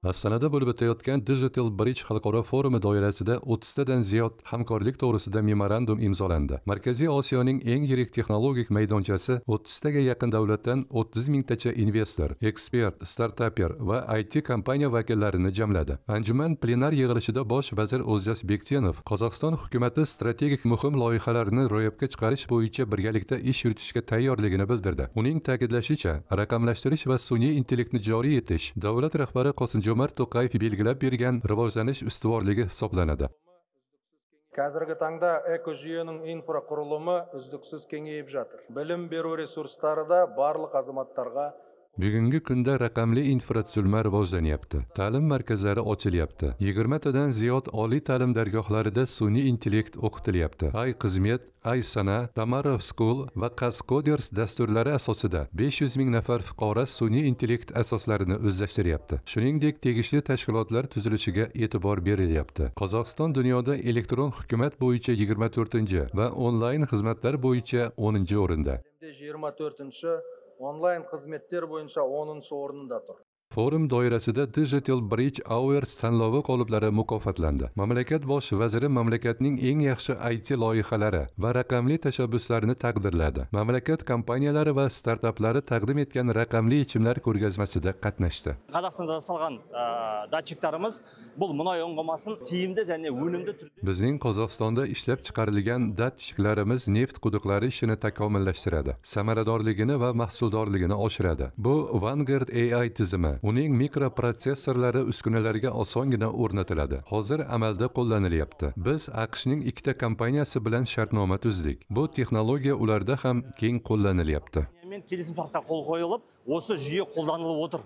Ostonada bo'lib o'tayotgan Digital Bridge xalqaro forumi doirasida 30 tadan ziyod hamkorlik to'g'risida memorandum imzolandi. Markaziy Osiyoning eng yirik texnologik maydonchasi 30 taga yaqin davlatdan 30 mingtacha investor, ekspert, startaper va IT kompaniya vakillarini jamladi. Anjuman plenar yig'ilishida bosh vazir O'zjas Bektenov Qozog'iston hukumatı strategik muhim loyihalarni ro'yobga chiqarish bo'yicha birgalikda ish yuritishga tayyorligini bildirdi. Uning ta'kidlashicha, raqamlashtirish va sun'iy intellektni joriy etish davlat rahbari Qosimjomart To'qayev belgilab bergan rivojlanish ustuvorligi hisoblanadi. Қазіргі таңда экожүйенің инфрақұрылымы үздіксіз кеңейіп жатыр. Білім беру ресурстары да барлық азаматтарға. Bugungi kunda raqamli infratuzilma rivojlanyapti. Ta'lim markazlari ochilyapti. 20 tadan ziyod oliy ta'lim dargohlarida sun'iy intellekt o'qitilyapti. Ay-Qizmet, Ay-Sana, Tamarov School va Cascoders dasturlari asosida 500 ming nafar fuqaro sun'iy intellekt asoslarini o'zlashtiryapti. Shuningdek, tegishli tashkilotlar tuzilishiga e'tibor berilyapti. Qozog'iston dunyoda elektron hukumat bo'yicha 24 va onlayn xizmatlar bo'yicha 10-o'rinda. 24-chi onlayn xizmatlar bo'yicha 10-o'rinda tur. Forum doirasida Digital Bridge Awards tanlovi g'oliblari mukofotlandi. Mamlakat bosh vaziri mamlakatning eng yaxshi IT loyihalari va raqamli tashabbuslarini taqdirladi. Mamlakat kompaniyalari va startaplari taqdim etgan raqamli yechimlar ko'rgazmasida qatnashdi. Qozog'istonda жасалған datchiklarimiz бұл мұнай ұңғымасын тиімді және өнімді түрде. Bizning Qozog'istonda ishlab chiqarilgan datchiklarimiz neft quduqlari ishini takomillashtiradi, samaradorligini va mahsuldorligini oshiradi. Bu Vanguard AI tizimi uning mikroprotsessorlari uskunalarga osongina o'rnatiladi. Hozir amalda qo'llanilyapti. Biz AQShning ikkita kompaniyasi bilan shartnoma tuzdik. Bu texnologiya ularda ham keng qo'llanilyapti. Men kelishimshartga qo'l qo'yilib, o'sha juyе qo'llanilib o'tir.